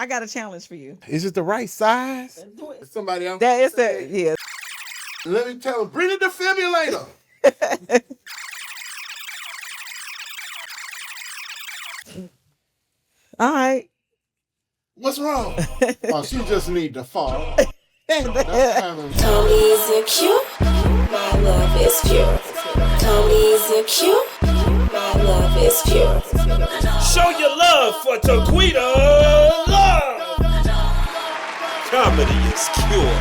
I got a challenge for you. Is it the right size? Somebody else. That is the yeah. Let me tell him, bring the defibrillator. All right. What's wrong? Oh, she just need to fall. Tony, is you cute? My love is pure. Tony, is you cute? My love is pure. Show your love for Taquita Love. Comedy is cure.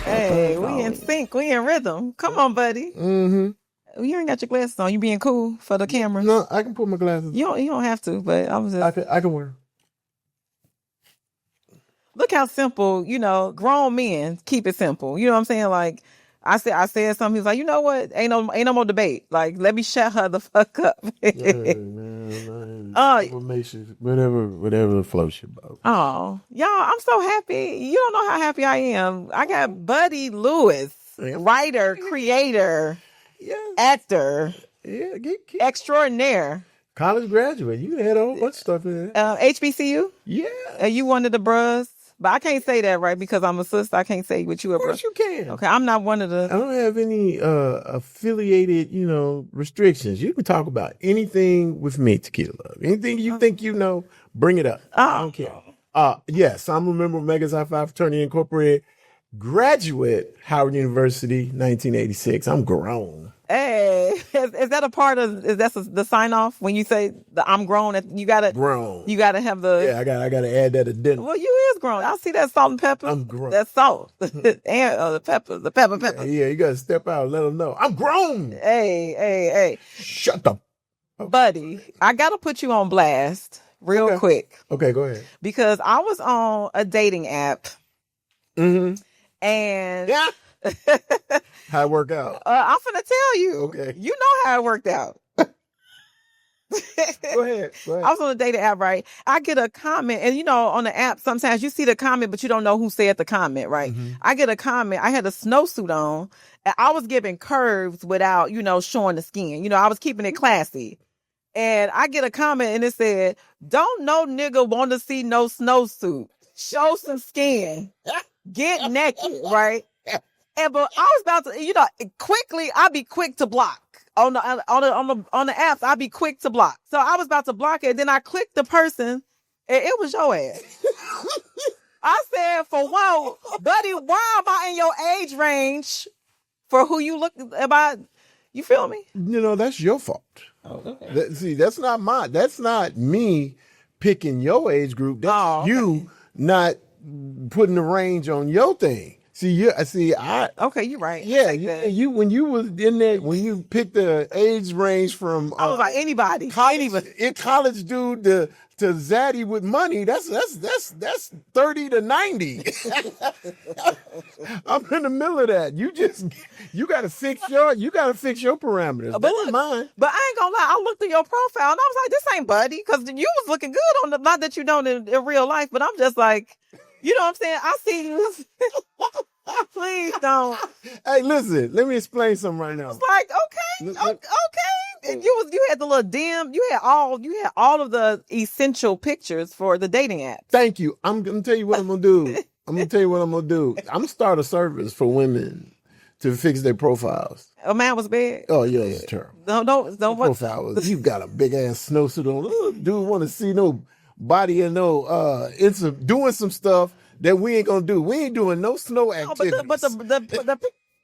Hey, we in sync. We in rhythm. Come on, buddy. Mm-hmm. You ain't got your glasses on. You being cool for the camera? No, I can put my glasses. You don't have to. But I was just. I can wear them. Look how simple. Grown men keep it simple. You know what I'm saying? Like I said something. He was like, you know what? Ain't no more debate. Like, let me shut her the fuck up. Information, whatever floats your boat. Oh, y'all, I'm so happy. You don't know how happy I am. I got Buddy Lewis, writer, creator, actor, extraordinaire. College graduate. You had a whole bunch of stuff in there. HBCU? Yeah. You one of the bros? But I can't say that, right? Because I'm a sister. I can't say what you a bro. Of course you can. Okay, I'm not one of the... I don't have any affiliated, restrictions. You can talk about anything with me, Taquita Love. Anything you think you know, bring it up. I don't care. Yes, I'm a member of Megas High Five Fraternity Incorporated. Graduate, Howard University, 1986. I'm grown. Hey, is that a part of? Is that the sign off when you say I'm grown? You gotta grown. You gotta have the. Yeah, I gotta add that addendum. Well, you is grown. I see that salt and pepper. I'm grown. That's salt and the pepper. Yeah, you gotta step out and let them know I'm grown. Hey. Shut up, buddy. I gotta put you on blast real quick. Okay, go ahead. Because I was on a dating app. Mm-hmm. And yeah. How it work out? I'm finna tell you. Okay. You know how it worked out. Go ahead. I was on a dating app, right? I get a comment, and on the app, sometimes you see the comment, but you don't know who said the comment, right? Mm-hmm. I get a comment. I had a snowsuit on, and I was giving curves without, showing the skin. I was keeping it classy. And I get a comment, and it said, "Don't no nigga want to see no snowsuit. Show some skin. Get naked," right? But I was about to, quickly. I'd be quick to block on the apps. I'd be quick to block. So I was about to block it. Then I clicked the person, and it was your ass. I said, for one, buddy, why am I in your age range for who you look about? You feel me? That's your fault. Oh, okay. See, that's not mine. That's not me picking your age group. That's you not putting the range on your thing. Okay, you're right. Yeah, you when you was in there, when you picked the age range from I was like anybody, college dude to Zaddy with money, that's 30 to 90. I'm in the middle of that. You gotta fix your parameters. But look, mine. But I ain't gonna lie, I looked at your profile and I was like, this ain't Buddy, because you was looking good on not that you don't in real life, but I'm just like, you know what I'm saying? I see you. Please don't. Hey, listen, let me explain something right now. It's like, okay. And you had the little dim, you had all of the essential pictures for the dating app. Thank you. I'm gonna tell you what I'm gonna do. I'm gonna start a service for women to fix their profiles. A man was bad. Oh yeah, it's terrible. Don't profile was, you got a big ass snowsuit on. Dude want to see no body and no it's doing some stuff that we ain't gonna do. We ain't doing no snow activities. But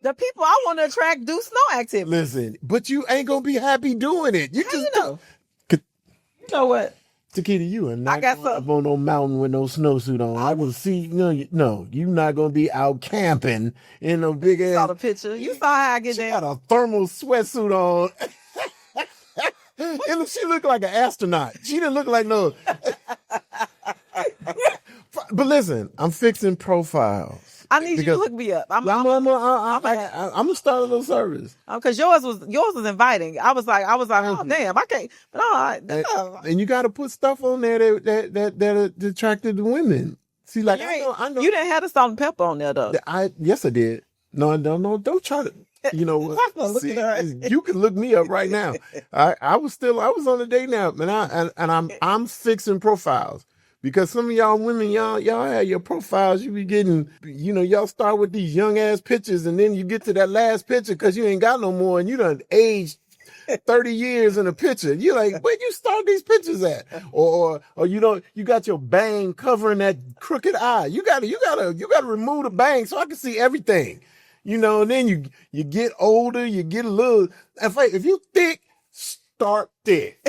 the people I want to attract do snow activities. Listen, but you ain't gonna be happy doing it. You just you know what? Taquita, you are not up on no mountain with no snowsuit on. I will see. No, you're not gonna be out camping in no big ass. Saw the picture. You saw how I get there. She got a thermal sweatsuit on. She looked like an astronaut. She didn't look like no. But listen, I'm fixing profiles. I need you to look me up. I'm gonna start a little service. Because yours was inviting. I was like, oh damn, I can't. But and you got to put stuff on there that attracted the women. See, like I know. You didn't have the salt and pepper on there though. Yes, I did. No, don't try to. You know what? See, you can look me up right now. I was on the date now, and I'm fixing profiles Because some of y'all women, y'all have your profiles. You be getting, y'all start with these young ass pictures, and then you get to that last picture because you ain't got no more, and you done aged 30 years in a picture. You're like, where you start these pictures at? Or you got your bang covering that crooked eye. You gotta remove the bang so I can see everything. And then you get older, you get a little, if you thick, start thick.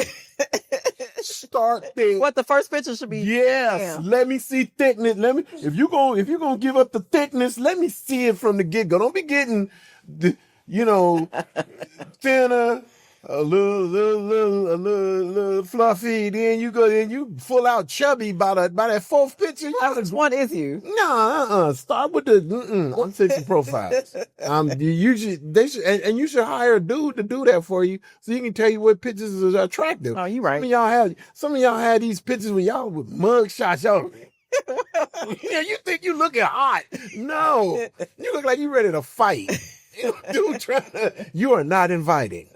Start thick. What the first picture should be? Yes. Damn. Let me see thickness. If you're gonna give up the thickness, let me see it from the get-go. Don't be getting thinner, a little fluffy. Then you full out chubby by that fourth picture. Which one is you? No, start with the unsexy profiles. You should hire a dude to do that for you, so he can tell you what pictures are attractive. Oh, you right. Some of y'all had these pictures with y'all with mug shots. Y'all, you think you looking hot? No, you look like you ready to fight. Dude, you are not inviting.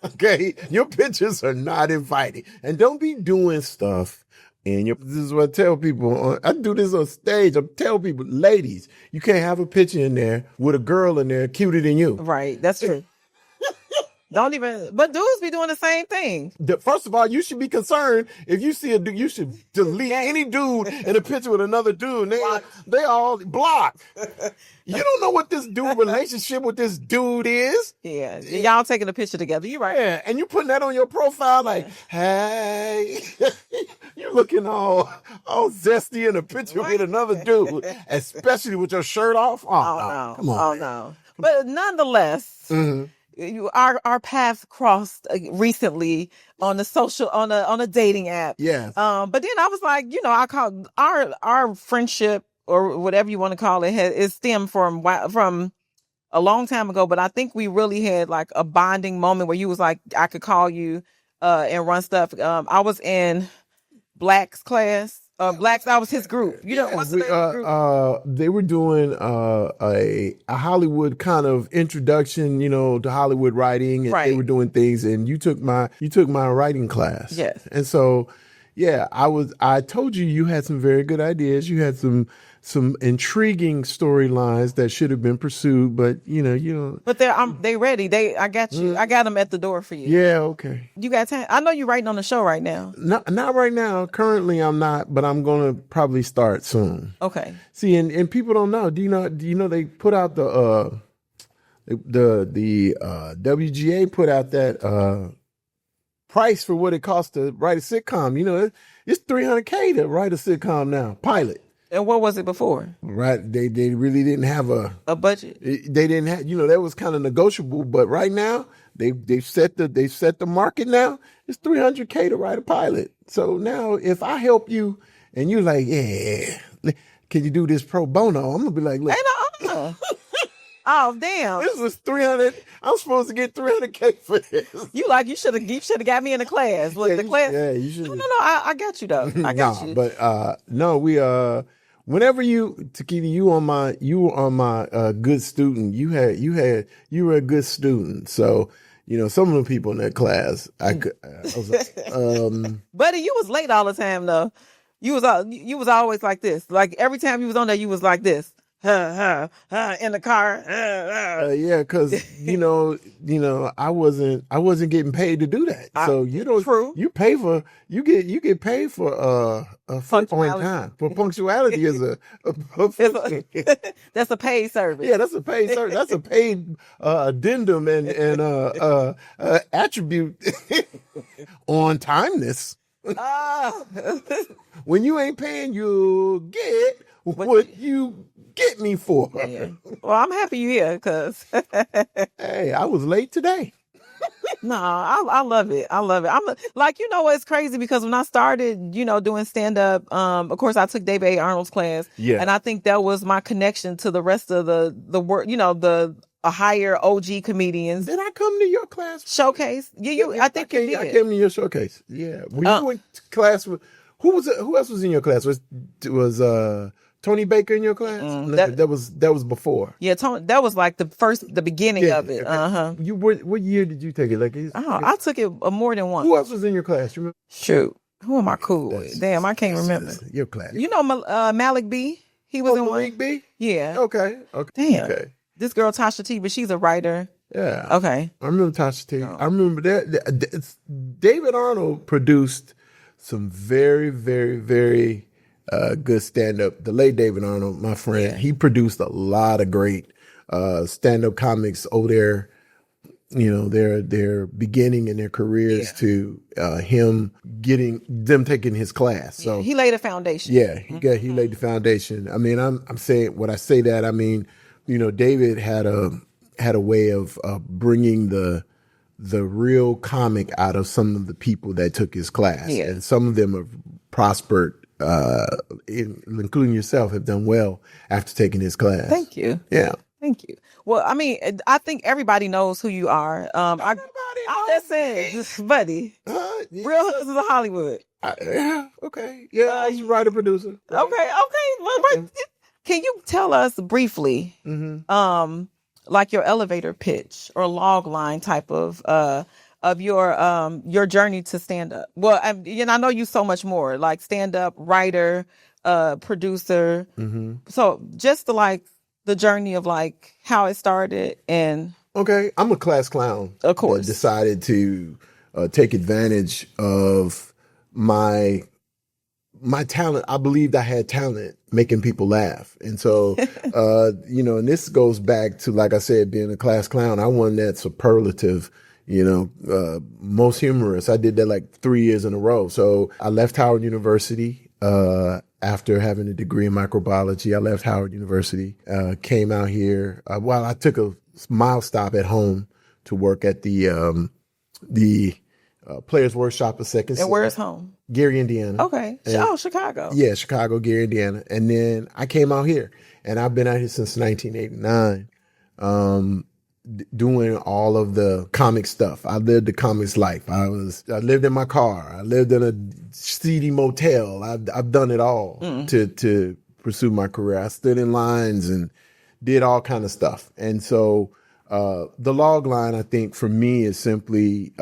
Okay, your pictures are not inviting, and don't be doing stuff. And this is what I tell people. I do this on stage. I tell people, ladies, you can't have a picture in there with a girl in there cuter than you. Right, that's true. But dudes be doing the same thing. First of all, you should be concerned if you see a dude. You should delete any dude in a picture with another dude. They all block. You don't know what this dude relationship with this dude is. Yeah, y'all taking a picture together. You right. Yeah, and you putting that on your profile like, hey, you looking all zesty in a picture with another dude, especially with your shirt off. Oh no, come on. Oh no. But nonetheless. Mm-hmm. Our paths crossed recently on a dating app. Yes. But then I was like, I call our friendship or whatever you want to call it stemmed from a long time ago. But I think we really had like a bonding moment where you was like, I could call you and run stuff. I was in Black's class. Blacks, that was his group. What's the name of the group? They were doing a Hollywood kind of introduction, to Hollywood writing, and they were doing things. And you took my writing class. Yes. And so, yeah, I told you had some very good ideas. You had some intriguing storylines that should have been pursued, but But they ready. I got you. I got them at the door for you. Yeah, okay. You got time? I know you're writing on the show right now. Not right now. Currently, I'm not, but I'm gonna probably start soon. Okay. See, and people don't know. Do you know they put out the WGA put out that price for what it costs to write a sitcom. It's $300K to write a sitcom now, pilot. And what was it before? Right, they really didn't have a budget. They didn't have, that was kind of negotiable. But right now, they've set the market now. It's $300K to write a pilot. So now, if I help you, and you're like, yeah, can you do this pro bono? I'm gonna be like, look. Oh damn! This was $300. I'm supposed to get $300K for this. You should have got me in the class. Look, the class. Yeah, you should. No. I got you though. I got you. But no, we whenever Taquita, you were on my good student. You were a good student. So some of the people in that class, I was like, buddy, you was late all the time though. You was always like this. Like every time you was on there, you was like this. In the car. Yeah, because I wasn't getting paid to do that. So true. You get paid for on time. For punctuality is that's a paid service. Yeah, that's a paid service. That's a paid addendum and attribute on timeness. When you ain't paying, you get what you get me for. Yeah. Well, I'm happy you're here because hey, I was late today. No, I love it. I'm like, what's crazy because when I started, doing stand up, of course I took David A. Arnold's class. Yeah. And I think that was my connection to the rest of the work, a higher OG comedians. Did I come to your class? Showcase? I think you did. I came to your showcase. Yeah. When you went to class with who else was in your class? Was Tony Baker in your class? That was before. Yeah, Tony. That was like the beginning of it. You what year did you take it? Like, I took it more than once. Who else was in your class? You remember? Shoot, Who am I cool with? Damn, I can't remember. You're classic. You know Malik B? He was in one. Malik B? Yeah. Okay. Damn. Okay. This girl Tasha T, but she's a writer. Yeah. Okay. I remember Tasha T. I remember that. David Arnold produced some very, very, very good stand-up. The late David Arnold, my friend, he produced a lot of great stand-up comics over there. You know, their beginning in their careers to him taking his class. So he laid a foundation. Yeah, he laid the foundation. I mean, I'm saying when I say that, I mean, you know, David had a way of bringing the real comic out of some of the people that took his class, and some of them have prospered, including yourself, have done well after taking his class. Thank you. Yeah. Thank you. Well, I mean, I think everybody knows who you are. I'm just saying, buddy. Real Husbands of Hollywood. Yeah. Okay. Yeah. I was a writer producer. Okay. Well, can you tell us briefly, like your elevator pitch or log line type of your journey to stand up? Well, I know you so much more, like stand up, writer, producer. So just the journey of like how it started and. Okay, I'm a class clown. Of course. Decided to take advantage of my talent. I believed I had talent making people laugh. And so, and this goes back to, like I said, being a class clown. I won that superlative, most humorous. I did that like 3 years in a row. So I left Howard University, after having a degree in microbiology. I left Howard University, came out here. I took a mild stop at home to work at the Players Workshop of Second City. And where's home? Gary, Indiana. Okay. Chicago. Yeah, Chicago, Gary, Indiana. And then I came out here, and I've been out here since 1989, doing all of the comic stuff. I lived the comics life. I lived in my car. I lived in a seedy motel. I've done it all to pursue my career. I stood in lines and did all kind of stuff. And so the log line, I think, for me is simply,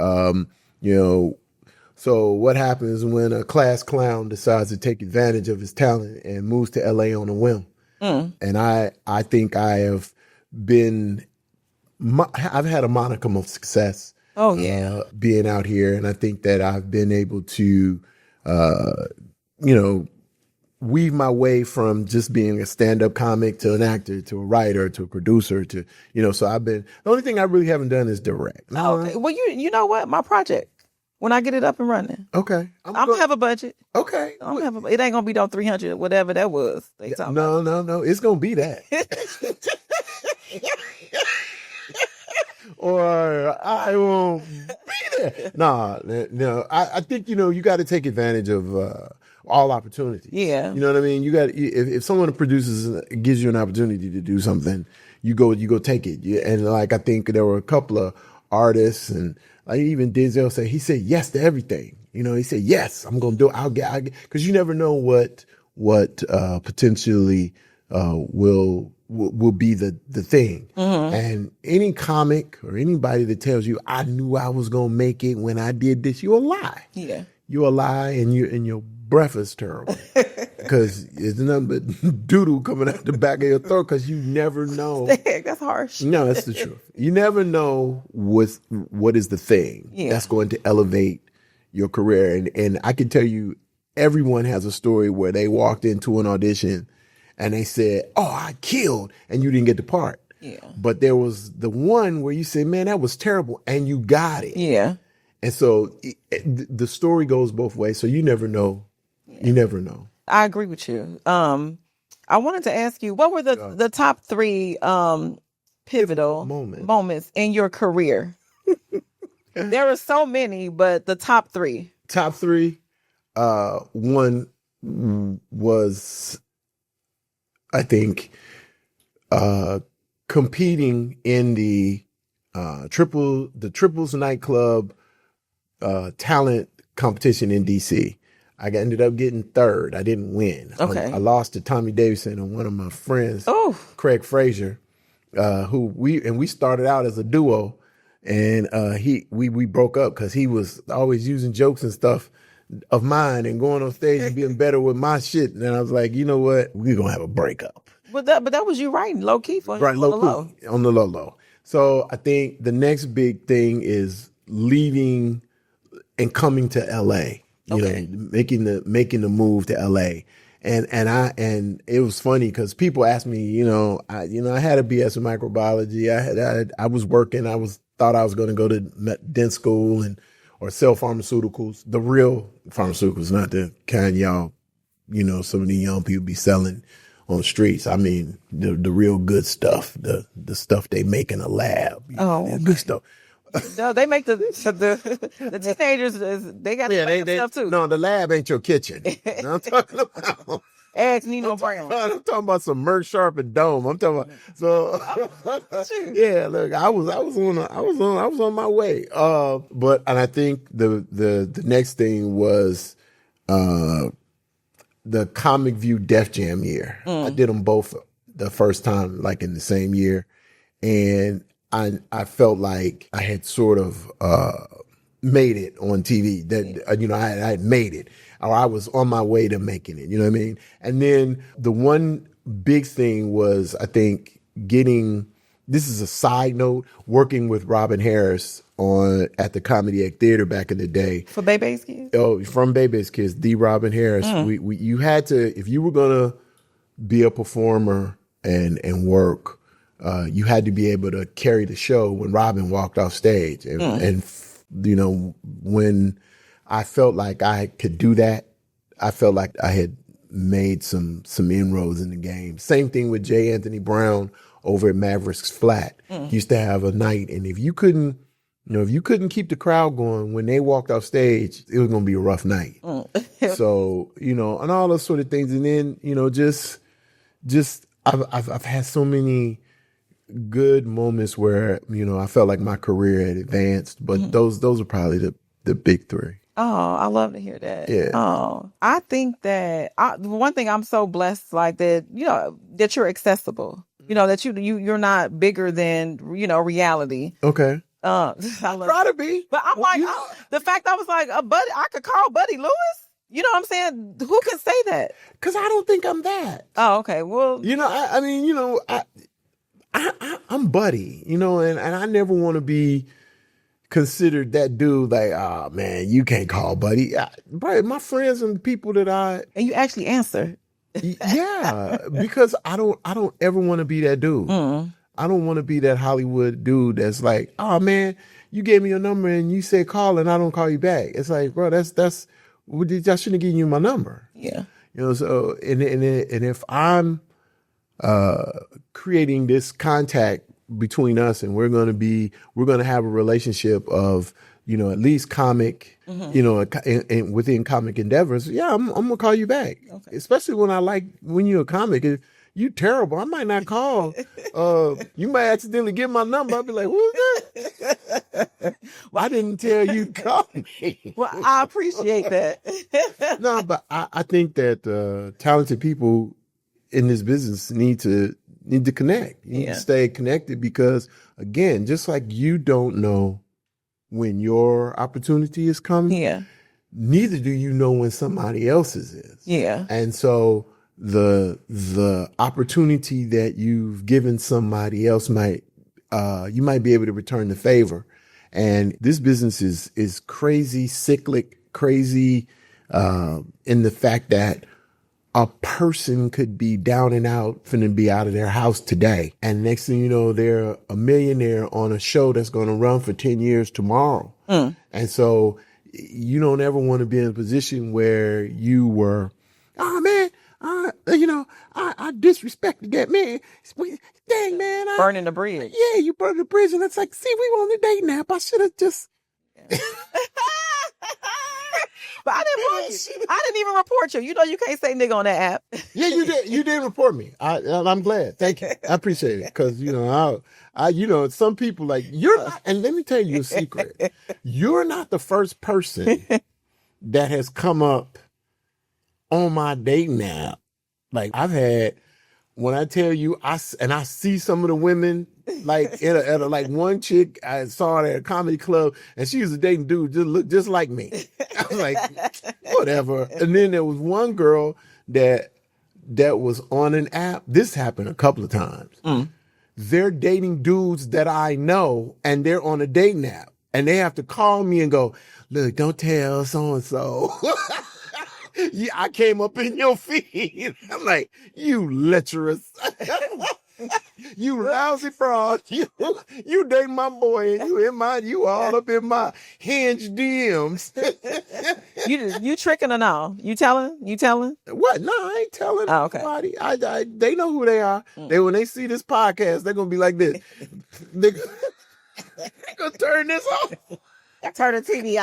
so what happens when a class clown decides to take advantage of his talent and moves to LA on a whim? And I think I have been, I've had a modicum of success. Oh yeah, being out here, and I think that I've been able to, weave my way from just being a stand-up comic to an actor to a writer to a producer to, so I've been, the only thing I really haven't done is direct. Okay. Well, you know what? My project, when I get it up and running. Okay. I'm gonna have a budget. Okay. It ain't gonna be no 300, whatever that was. They talking about. No. It's gonna be that. Or I won't be there. No. I think, you got to take advantage of all opportunities. Yeah. You know what I mean? You got if someone produces gives you an opportunity to do something, you go take it. And like I think there were a couple of artists, and like even Denzel said, he said yes to everything. He said yes, I'm gonna do it. I'll get because you never know what potentially will be the thing. And any comic or anybody that tells you I knew I was gonna make it when I did this, you're a lie. Yeah, you're a lie, and your breath is terrible because it's nothing but doo-doo coming out the back of your throat because you never know. That's harsh. No, that's the truth. You never know what is the thing that's going to elevate your career. And I can tell you, everyone has a story where they walked into an audition and they said, "Oh, I killed," and you didn't get the part. Yeah. But there was the one where you said, "Man, that was terrible," and you got it. Yeah. And so the story goes both ways. So you never know. Yeah. You never know. I agree with you. I wanted to ask you, what were the top 3 pivotal moments in your career? There are so many, but the top 3. Top 3. One was, I think, competing in the Triples nightclub talent competition in DC. I ended up getting 3rd. I didn't win. Okay. I lost to Tommy Davidson and one of my friends, Craig Frazier, who we started out as a duo, and we broke up because he was always using jokes and stuff of mine and going on stage and being better with my shit. And I was like, you know what? We're going to have a breakup. But that was you writing low key for Right, on the low. On the low. So I think the next big thing is leaving and coming to LA. You know, making the move to LA. And it was funny because people asked me, I had a BS in microbiology. I was working. Thought I was going to go to dent school or sell pharmaceuticals, the real pharmaceuticals, not the kind y'all, some of the young people be selling on the streets. I mean, the real good stuff, the stuff they make in a lab. Good stuff. No, they make the teenagers. They got the stuff too. No, the lab ain't your kitchen. I'm talking about. Eggs Nino Brown. I'm talking about some Merck Sharp and Dome. I'm talking about yeah. Look, I was on my way. And I think the next thing was the Comic View Def Jam year. I did them both the first time, like in the same year, and I felt like I had sort of made it on TV. That I had made it, or I was on my way to making it. You know what I mean? And then the one big thing was, I think, this is a side note, working with Robin Harris at the Comedy Act Theater back in the day. For Baby's Kids? Oh, from Baby's Kids, the Robin Harris. You had to, if you were gonna be a performer and work, you had to be able to carry the show when Robin walked off stage. And when I felt like I could do that, I felt like I had made some inroads in the game. Same thing with J. Anthony Brown over at Mavericks Flat. He used to have a night, and if you couldn't keep the crowd going when they walked off stage, it was going to be a rough night. So, and all those sort of things. And then, I've had so many good moments where, I felt like my career had advanced, but those are probably the big three. Oh, I love to hear that. Yeah. Oh, I think that one thing I'm so blessed, like that, that you're accessible, that you're not bigger than, reality. Okay. I Try to be. But I'm the fact I was like, Buddy, I could call Buddy Lewis. You know what I'm saying? Who can say that? Because I don't think I'm that. Oh, okay. Well, I'm Buddy, and I never want to be considered that dude like, oh man, you can't call Buddy. But my friends and the people that and you actually answer. Yeah, because I don't ever want to be that dude. I don't want to be that Hollywood dude that's like, oh man, you gave me your number and you said call and I don't call you back. It's like, bro, I shouldn't have given you my number. Yeah. So and if I'm creating this contact between us and we're going to have a relationship of, at least comic, and within comic endeavors. Yeah, I'm going to call you back. Okay. Especially when you're a comic. If you terrible, I might not call. You might accidentally get my number. I'll be like, who's that? Well, I didn't tell you to call me. Well, I appreciate that. No, but I think that talented people in this business need to connect. You need to stay connected because, again, just like you don't know when your opportunity is coming, neither do you know when somebody else's is. Yeah. And so the opportunity that you've given somebody else you might be able to return the favor. And this business is crazy, cyclic, crazy in the fact that a person could be down and out, finna be out of their house today. And next thing you know, they're a millionaire on a show that's going to run for 10 years tomorrow. And so you don't ever want to be in a position where you were, oh man, I disrespected that man. Dang man. Burning the bridge. Yeah, you burned the bridge. And it's like, see, we were on the date nap. I should have just. But I didn't even report you. You can't say nigga on that app. Yeah, you did. You did report me. I'm glad. Thank you. I appreciate it. Because, some people like, you're not, and let me tell you a secret. You're not the first person that has come up on my dating app. Like, I've had when I tell you, I see some of the women, like like one chick I saw her at a comedy club, and she was a dating dude just looked just like me. I was like, whatever. And then there was one girl that was on an app. This happened a couple of times. They're dating dudes that I know, and they're on a dating app, and they have to call me and go, look, don't tell so and so. Yeah, I came up in your feed. I'm like, you lecherous. You lousy fraud. You dating my boy and you all up in my Hinge DMs. You tricking or no? You telling? What? No, I ain't telling anybody. They know who they are. When they see this podcast, they're gonna be like this. They're gonna turn this off. Turn the TV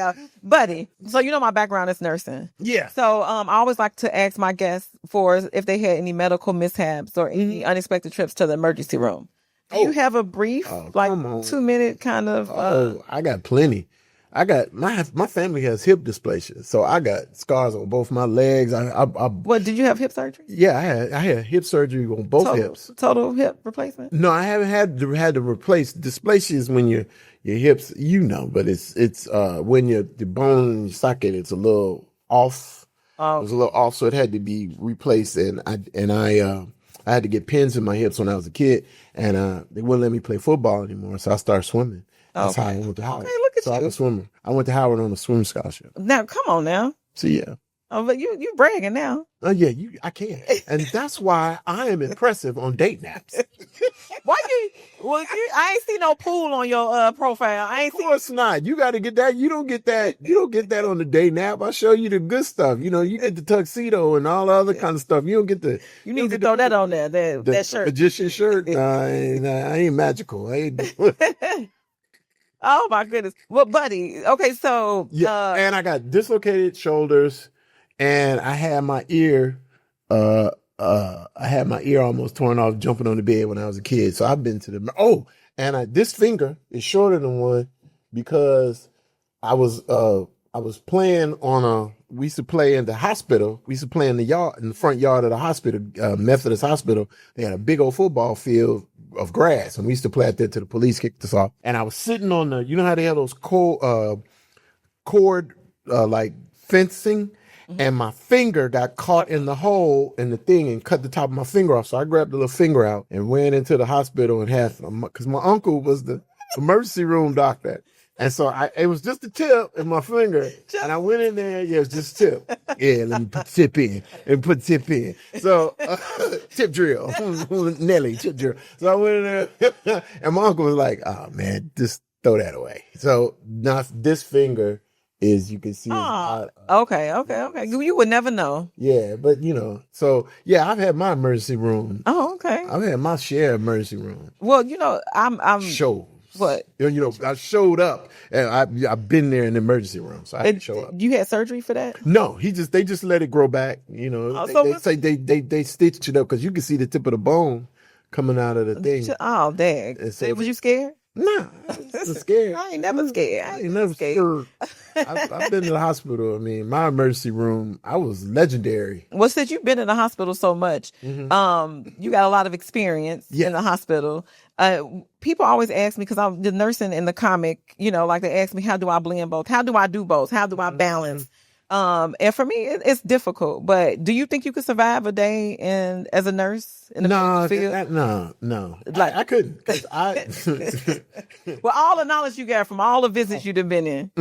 off. Buddy, so you know my background is nursing. Yeah. So I always like to ask my guests for if they had any medical mishaps or any unexpected trips to the emergency room. Do you have a brief, 2-minute kind of... I got plenty. I got my family has hip dysplasia, so I got scars on both my legs. What, did you have hip surgery? Yeah, I had hip surgery on both hips. Total hip replacement? No, I haven't had to replace. Dysplasia is when your hips, but it's when the bone in your socket it's a little off. Oh. It was a little off, so it had to be replaced, and I had to get pins in my hips when I was a kid, and they wouldn't let me play football anymore, so I started swimming. That's how I went to Howard. Okay, look at you. I was a swimmer. I went to Howard on a swim scholarship. Now, come on now. So, yeah. Oh, but you bragging now. Yeah, I can. And that's why I am impressive on date apps. Why I ain't see no pool on your profile. Of course not. You got to get that. You don't get that on the date app. I show you the good stuff. You get the tuxedo and all the other kind of stuff. You don't get the... You need to throw that on there, that shirt. Magician shirt. I ain't magical. Oh my goodness. Well, buddy. Okay, so and I got dislocated shoulders, and I had my ear. I had my ear almost torn off jumping on the bed when I was a kid. So I've been to this finger is shorter than one because I was playing we used to play in the hospital. We used to play in the front yard of the hospital, Methodist Hospital. They had a big old football field of grass, and we used to play out there till the police kicked us off. And I was sitting on you know how they have those cord like fencing, and my finger got caught in the hole in the thing and cut the top of my finger off. So I grabbed the little finger out and went into the hospital because my uncle was the emergency room doctor. And so it was just a tip in my finger. And I went in there. Yeah, it was just a tip. Yeah, let me put the tip in. So, tip drill. Nelly, tip drill. So I went in there. And my uncle was like, oh, man, just throw that away. So now this finger is, you can see. Okay. You would never know. Yeah, but so yeah, I've had my emergency room. Oh, okay. I've had my share of emergency room. Well, I'm shows. What? I showed up, and I've been there in the emergency room, so I had to show up. You had surgery for that? No, they just let it grow back. They say they stitched it up because you can see the tip of the bone coming out of the thing. Oh, dang! So, was you scared? Nah, I wasn't scared. I ain't never scared. I ain't never scared. I've been to the hospital. I mean, my emergency room, I was legendary. Well, since you've been in the hospital so much, you got a lot of experience in the hospital. People always ask me, because I'm the nursing in the comic, like they ask me, how do I blend both? How do I do both? How do I balance? And for me, it's difficult. But do you think you could survive a day as a nurse in the field? No. Like I couldn't. Well, all the knowledge you got from all the visits you've been in.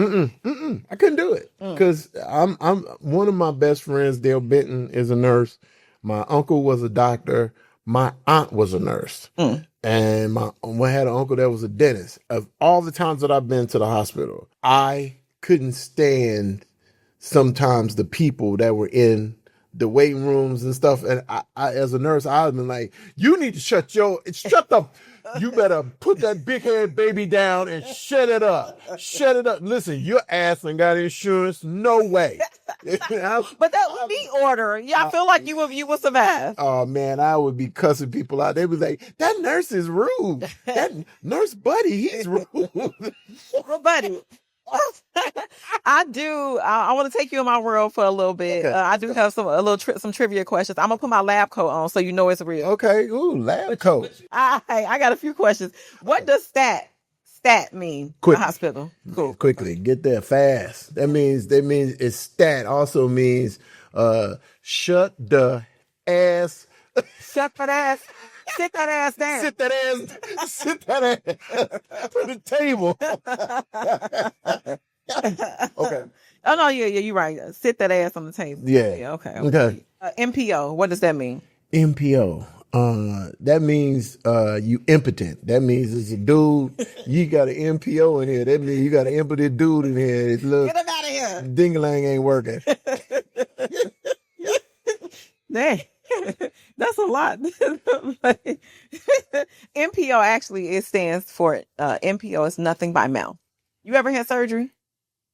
I couldn't do it because I'm one of my best friends. Dale Benton is a nurse. My uncle was a doctor. My aunt was a nurse. And I had an uncle that was a dentist. Of all the times that I've been to the hospital, I couldn't stand sometimes the people that were in the waiting rooms and stuff. And I as a nurse, I've been like, you need to shut the, you better put that big head baby down and shut it up. Listen, your ass ain't got insurance. No way. But that would be order. Yeah, I feel like you would survive. Oh man, I would be cussing people out. They would be like, that nurse is rude. That nurse Buddy, he's rude. Well, Buddy, I do. I want to take you in my world for a little bit. Okay. I do have some trivia questions. I'm gonna put my lab coat on so you know it's real. Okay. Ooh, lab coat. I got a few questions. What does stat mean? Quick. The hospital. Cool. Quickly, get there fast. That means it's stat. Also means shut the ass. Shut that ass. Sit that ass down. Sit that ass to the table. Okay. Oh no, yeah, you're right. Sit that ass on the table. Yeah. Okay. MPO. What does that mean? MPO. That means you impotent. That means it's a dude. You got an MPO in here. That means you got an impotent dude in here. Get him out of here. Ding-a-lang ain't working. Dang. That's a lot. MPO actually it stands for MPO is nothing by mouth. You ever had surgery?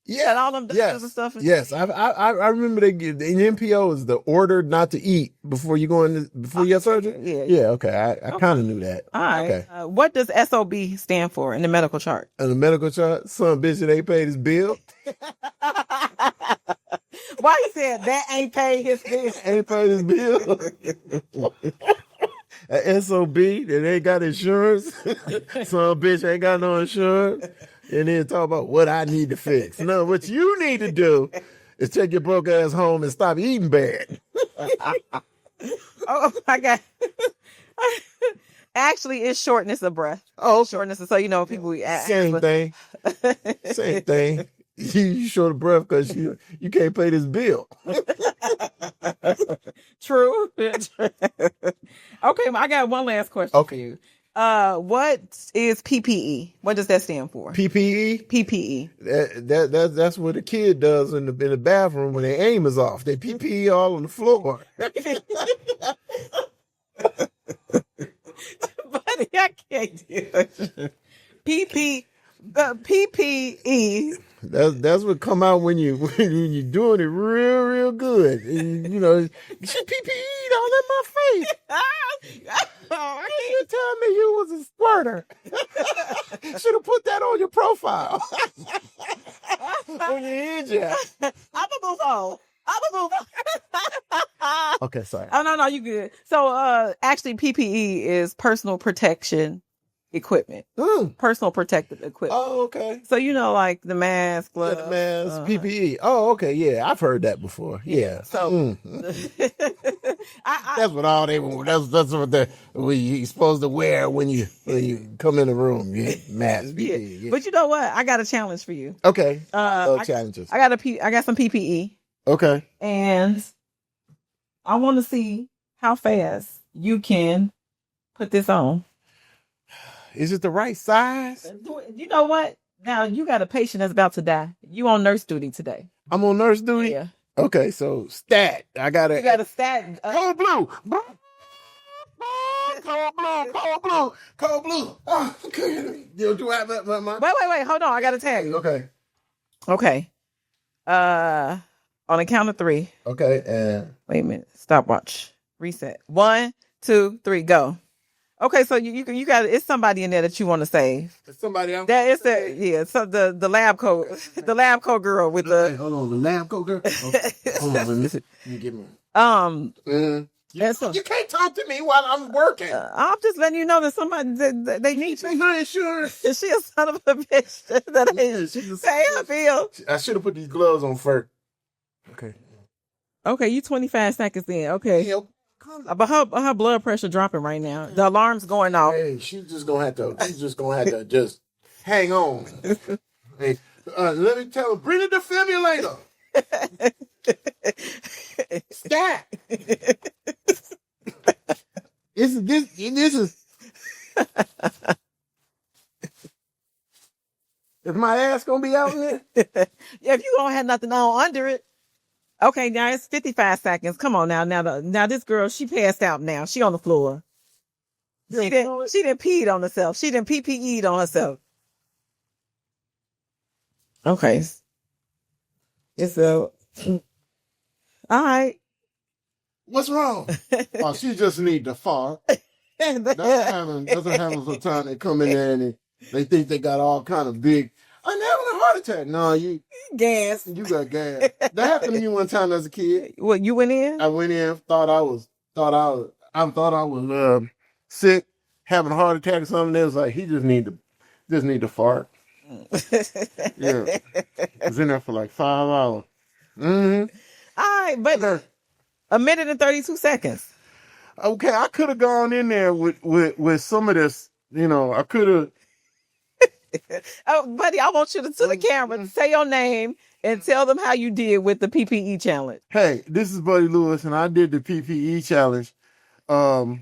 Yeah, all them doctors and stuff. Yes, I remember they give the MPO is the order not to eat before you go in before you have surgery. Yeah. Okay, I kind of knew that. All right. Okay. What does SOB stand for in the medical chart? In the medical chart, some bitch that ain't paid his bill. Why you said that ain't paid his bill? Ain't paid his bill. A SOB that ain't got insurance. Some bitch ain't got no insurance. And then talk about what I need to fix. No, what you need to do is take your broke ass home and stop eating bad. Oh my God. Actually, it's shortness of breath. Oh, shortness of, so you know people same thing. Same thing. You short of breath because you can't pay this bill. True. Okay, I got one last question for you. What is PPE? What does that stand for? PPE? PPE. That's what a kid does in the bathroom when their aim is off. They PPE all on the floor. Buddy, I can't do it. PPE. That's what come out when you're doing it real good. And, you know, she PPE'd all in my face. You tell me you was a squirter. Should have put that on your profile. When you hit you. I'm gonna move on. Okay, sorry. Oh no, you good. So actually PPE is personal protection equipment. Personal protective equipment. Oh, okay. So you know, like the mask, gloves, PPE. Oh, okay. Yeah, I've heard that before. Yeah. So that's what all they. That's what you're supposed to wear when you come in the room. Yeah, mask. PPE. Yeah. But you know what? I got a challenge for you. Okay. Challenges. I got some PPE. Okay. And I want to see how fast you can put this on. Is it the right size? You know what? Now you got a patient that's about to die. You on nurse duty today. I'm on nurse duty? Yeah. Okay, so stat. You got a stat. Cold blue. Cold blue. Oh, okay. Do I have my... Wait. Hold on. I got to tag you. Okay. On a count of 3. Okay. And wait a minute. Stopwatch. Reset. 1, 2, 3, go. Okay, so you got it's somebody in there that you want to save. It's somebody else. That is so the lab coat, the lab coat girl with the. Hold on, the lab coat girl. Okay. Hold on, let me get me. You can't talk to me while I'm working. I'm just letting you know that somebody they need you. Her insurance. Is she a son of a bitch that ain't pay her bill? I should have put these gloves on first. Okay, you 25 seconds in. Okay. But her blood pressure dropping right now. The alarm's going off. Hey, she's just gonna have to just hang on. Hey, let me tell her, bring the defibrillator. Stop. This is. Is my ass gonna be out in there? Yeah, if you don't have nothing on under it. Okay, now it's 55 seconds. Come on now. Now this girl, she passed out now. She on the floor. She didn't peed on herself. She didn't PPE'd on herself. Okay. It's all right. What's wrong? Oh, she just need the fart. Doesn't happen some time they come in there and they think they got all kind of big. I'm having a heart heart attack. No, you Gas. got gas. That happened to me one time as a kid. What, you went in? I went in, thought I was sick, having a heart attack or something. They was like, he just need to fart. Yeah, I was in there for like 5 hours. All right, but a minute and 32 seconds. Okay, I could have gone in there with some of this. You know, I could have. Oh, buddy, I want you to the camera, say your name and tell them how you did with the PPE challenge. Hey, this is Buddy Lewis, and I did the PPE challenge. And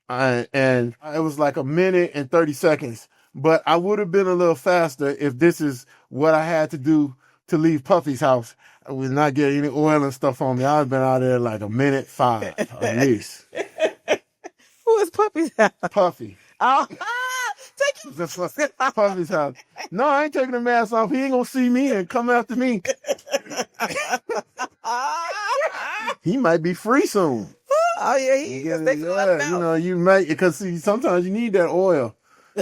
it was like a minute and 30 seconds. But I would have been a little faster if this is what I had to do to leave Puffy's house. I was not getting any oil and stuff on me. I'd have been out there like a minute 5 at least. Who is Puffy's house? Puffy. Oh, take Puffy's house. No, I ain't taking the mask off. He ain't gonna see me and come after me. He might be free soon. Oh yeah, you know, you might, because see, sometimes you need that oil.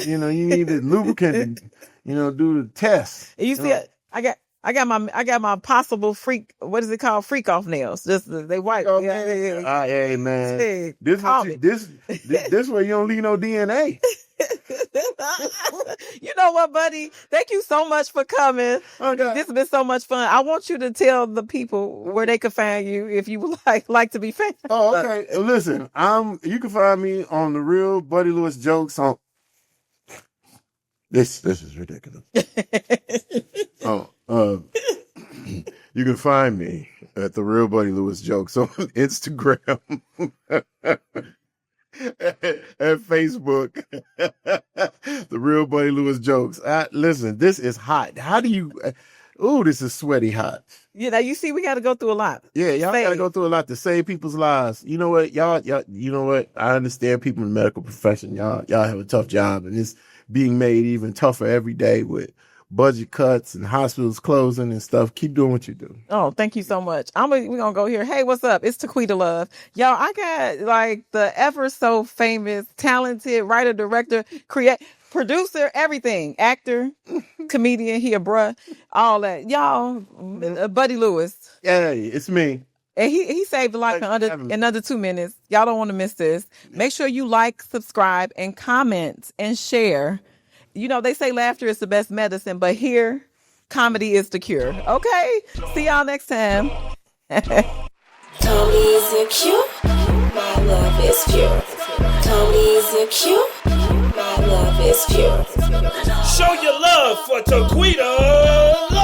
You know, you need the lubricant to, you know, do the test. You see, I got my possible freak. What is it called? Freak off nails. Just they white. Okay. Yeah. Hey man, hey, this way you don't leave no DNA. You know what, buddy? Thank you so much for coming. Okay. This has been so much fun. I want you to tell the people where they can find you if you would like to be found. Oh, okay. Listen, you can find me on the Real Buddy Lewis Jokes on. This is ridiculous. You can find me at the Real Buddy Lewis Jokes on Instagram and Facebook. The Real Buddy Lewis Jokes. Listen, this is hot. How do you? This is sweaty hot. You know, you see, we got to go through a lot. Yeah, y'all got to go through a lot to save people's lives. You know what, y'all. You know what? I understand people in the medical profession. Y'all have a tough job, and it's being made even tougher every day with budget cuts and hospitals closing and stuff. Keep doing what you do. Oh, thank you so much. We're going to go here. Hey, what's up? It's Taquita Love. Y'all, I got like the ever so famous, talented writer, director, producer, everything, actor, comedian, he a bruh, all that. Y'all, Buddy Lewis. Yeah, it's me. And he saved a life in under 2 minutes. Y'all don't want to miss this. Make sure you like, subscribe, and comment and share. You know, they say laughter is the best medicine, but here, comedy is the cure. Okay? See y'all next time. Tony, is it cute? My love is pure. Tony, is it cute? My love is pure. Show your love for Taquita Love.